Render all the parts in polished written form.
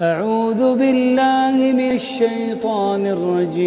اعوذ باللہ من الشیطان الرجیم۔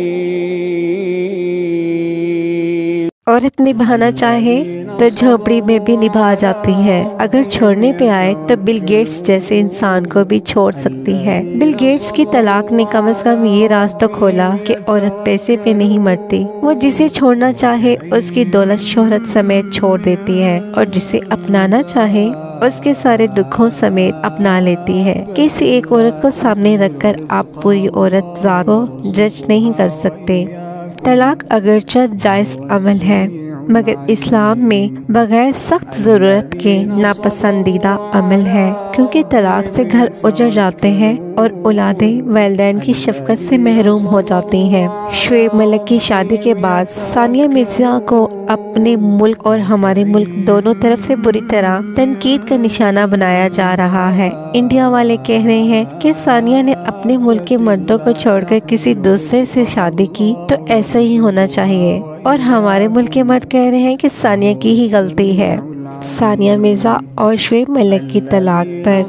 عورت نبھانا چاہے تو جھوپڑی میں بھی نبھا جاتی ہے، اگر چھوڑنے پہ آئے تو بل گیٹس جیسے انسان کو بھی چھوڑ سکتی ہے۔ بل گیٹس کی طلاق نے کم از کم یہ راز تو کھولا کہ عورت پیسے پہ نہیں مرتی، وہ جسے چھوڑنا چاہے اس کی دولت شہرت سمیت چھوڑ دیتی ہے، اور جسے اپنانا چاہے اس کے سارے دکھوں سمیت اپنا لیتی ہے۔ کسی ایک عورت کو سامنے رکھ کر آپ پوری عورت ذات کو جج نہیں کر سکتے۔ طلاق اگرچہ جائز عمل ہے، مگر اسلام میں بغیر سخت ضرورت کے ناپسندیدہ عمل ہے، کیونکہ طلاق سے گھر اجڑ جاتے ہیں اور اولادیں والدین کی شفقت سے محروم ہو جاتی ہیں۔ شعیب ملک کی شادی کے بعد ثانیہ مرزا کو اپنے ملک اور ہمارے ملک دونوں طرف سے بری طرح تنقید کا نشانہ بنایا جا رہا ہے۔ انڈیا والے کہہ رہے ہیں کہ ثانیہ نے اپنے ملک کے مردوں کو چھوڑ کر کسی دوسرے سے شادی کی تو ایسا ہی ہونا چاہیے، اور ہمارے ملک کے مرد کہہ رہے ہیں کہ ثانیہ کی ہی غلطی ہے۔ ثانیہ مرزا اور شعیب ملک کی طلاق پر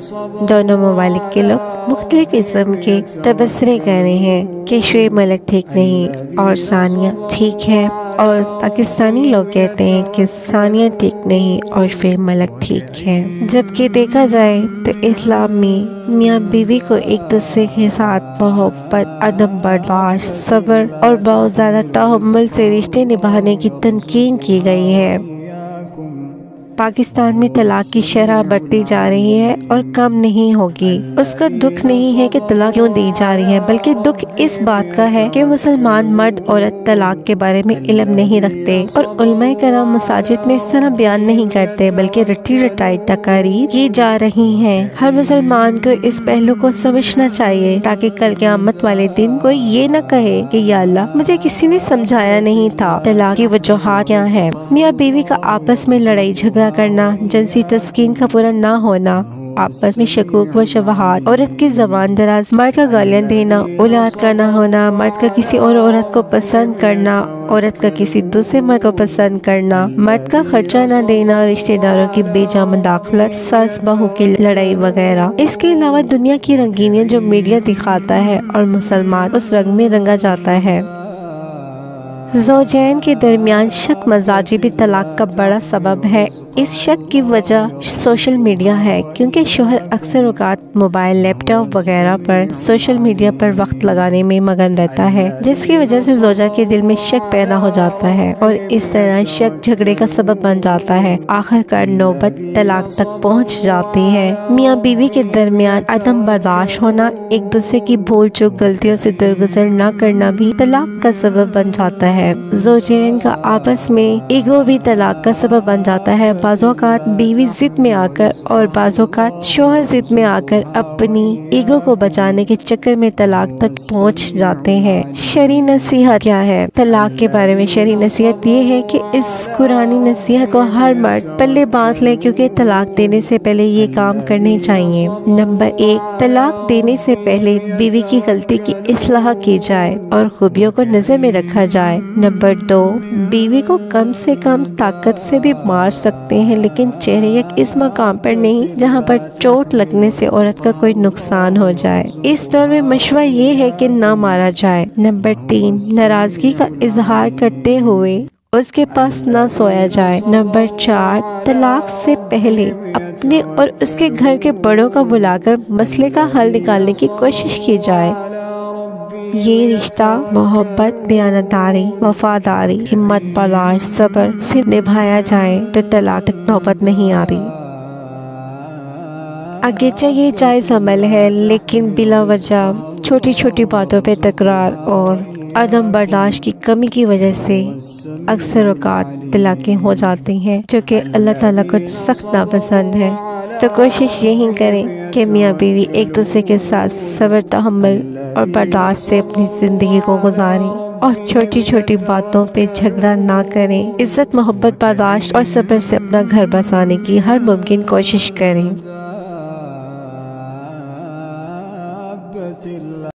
دونوں ممالک کے لوگ مختلف قسم کے تبصرے کر رہے ہیں کہ شعیب ملک ٹھیک نہیں اور ثانیہ ٹھیک ہے، اور پاکستانی لوگ کہتے ہیں کہ ثانیہ ٹھیک نہیں اور شعیب ملک ٹھیک ہے۔ جبکہ دیکھا جائے تو اسلام میں میاں بیوی کو ایک دوسرے کے ساتھ محبت، عدم برداشت، صبر اور بہت زیادہ تحمل سے رشتے نبھانے کی تلقین کی گئی ہے۔ پاکستان میں طلاق کی شرح بڑھتی جا رہی ہے اور کم نہیں ہوگی۔ اس کا دکھ نہیں ہے کہ طلاق کیوں دی جا رہی ہے، بلکہ دکھ اس بات کا ہے کہ مسلمان مرد عورت طلاق کے بارے میں علم نہیں رکھتے، اور علماء کرام مساجد میں اس طرح بیان نہیں کرتے، بلکہ رٹی رٹائی تقاریر کی جا رہی ہیں۔ ہر مسلمان کو اس پہلو کو سمجھنا چاہیے تاکہ کل قیامت والے دن کوئی یہ نہ کہے کہ یا اللہ مجھے کسی نے سمجھایا نہیں تھا۔ طلاق کی وجوہات کیا ہیں؟ میاں بیوی کا آپس میں لڑائی جھگڑا کرنا، جنسی تسکین کا پورا نہ ہونا، آپس میں شکوک و شبہات، عورت کی زبان دراز، مرد کا گالیاں دینا، اولاد کا نہ ہونا، مرد کا کسی اور عورت کو پسند کرنا، عورت کا کسی دوسرے مرد کو پسند کرنا، مرد کا خرچہ نہ دینا، رشتہ داروں کی بے جا مداخلت، ساس بہو کی لڑائی وغیرہ۔ اس کے علاوہ دنیا کی رنگینیاں جو میڈیا دکھاتا ہے اور مسلمان اس رنگ میں رنگا جاتا ہے۔ زوجین کے درمیان شک مزاجی بھی طلاق کا بڑا سبب ہے۔ اس شک کی وجہ سوشل میڈیا ہے، کیونکہ شوہر اکثر اوقات موبائل، لیپ ٹاپ وغیرہ پر سوشل میڈیا پر وقت لگانے میں مگن رہتا ہے، جس کی وجہ سے زوجہ کے دل میں شک پیدا ہو جاتا ہے، اور اس طرح شک جھگڑے کا سبب بن جاتا ہے۔ آخر کار نوبت طلاق تک پہنچ جاتی ہے۔ میاں بیوی کے درمیان عدم برداشت ہونا، ایک دوسرے کی بھول چوک غلطیوں سے درگزر نہ کرنا بھی طلاق کا سبب بن جاتا ہے۔ زوجین کا آپس میں ایگو بھی طلاق کا سبب بن جاتا ہے۔ بعض اوقات بیوی ضد میں آ کر اور بعض اوقات شوہر ضد میں آ کر اپنی ایگو کو بچانے کے چکر میں طلاق تک پہنچ جاتے ہیں۔ شرعی نصیحت کیا ہے؟ طلاق کے بارے میں شرعی نصیحت یہ ہے کہ اس قرآنی نصیحت کو ہر مرد پلے باندھ لے، کیونکہ طلاق دینے سے پہلے یہ کام کرنے چاہیے۔ نمبر 1، طلاق دینے سے پہلے بیوی کی غلطی کی اصلاح کی جائے اور خوبیوں کو نظر میں رکھا جائے۔ نمبر 2، بیوی کو کم سے کم طاقت سے بھی مار سکتے ہیں، لیکن چہرے یا اس مقام پر نہیں جہاں پر چوٹ لگنے سے عورت کا کوئی نقصان ہو جائے۔ اس دور میں مشورہ یہ ہے کہ نہ مارا جائے۔ نمبر 3، ناراضگی کا اظہار کرتے ہوئے اس کے پاس نہ سویا جائے۔ نمبر 4، طلاق سے پہلے اپنے اور اس کے گھر کے بڑوں کو بلا کر مسئلے کا حل نکالنے کی کوشش کی جائے۔ یہ رشتہ محبت، دیانتداری، وفاداری، ہمت، برداشت، صبر سے نبھایا جائے تو طلاق تک نوبت نہیں آتی۔ اگرچہ یہ جائز عمل ہے، لیکن بلا وجہ چھوٹی چھوٹی باتوں پہ تکرار اور عدم برداشت کی کمی کی وجہ سے اکثر اوقات طلاقیں ہو جاتی ہیں، جو کہ اللہ تعالیٰ کو سخت ناپسند ہے۔ تو کوشش یہی کریں کہ میاں بیوی ایک دوسرے کے ساتھ صبر، تحمل اور برداشت سے اپنی زندگی کو گزاریں، اور چھوٹی چھوٹی باتوں پہ جھگڑا نہ کریں۔ عزت، محبت، برداشت اور صبر سے اپنا گھر بسانے کی ہر ممکن کوشش کریں۔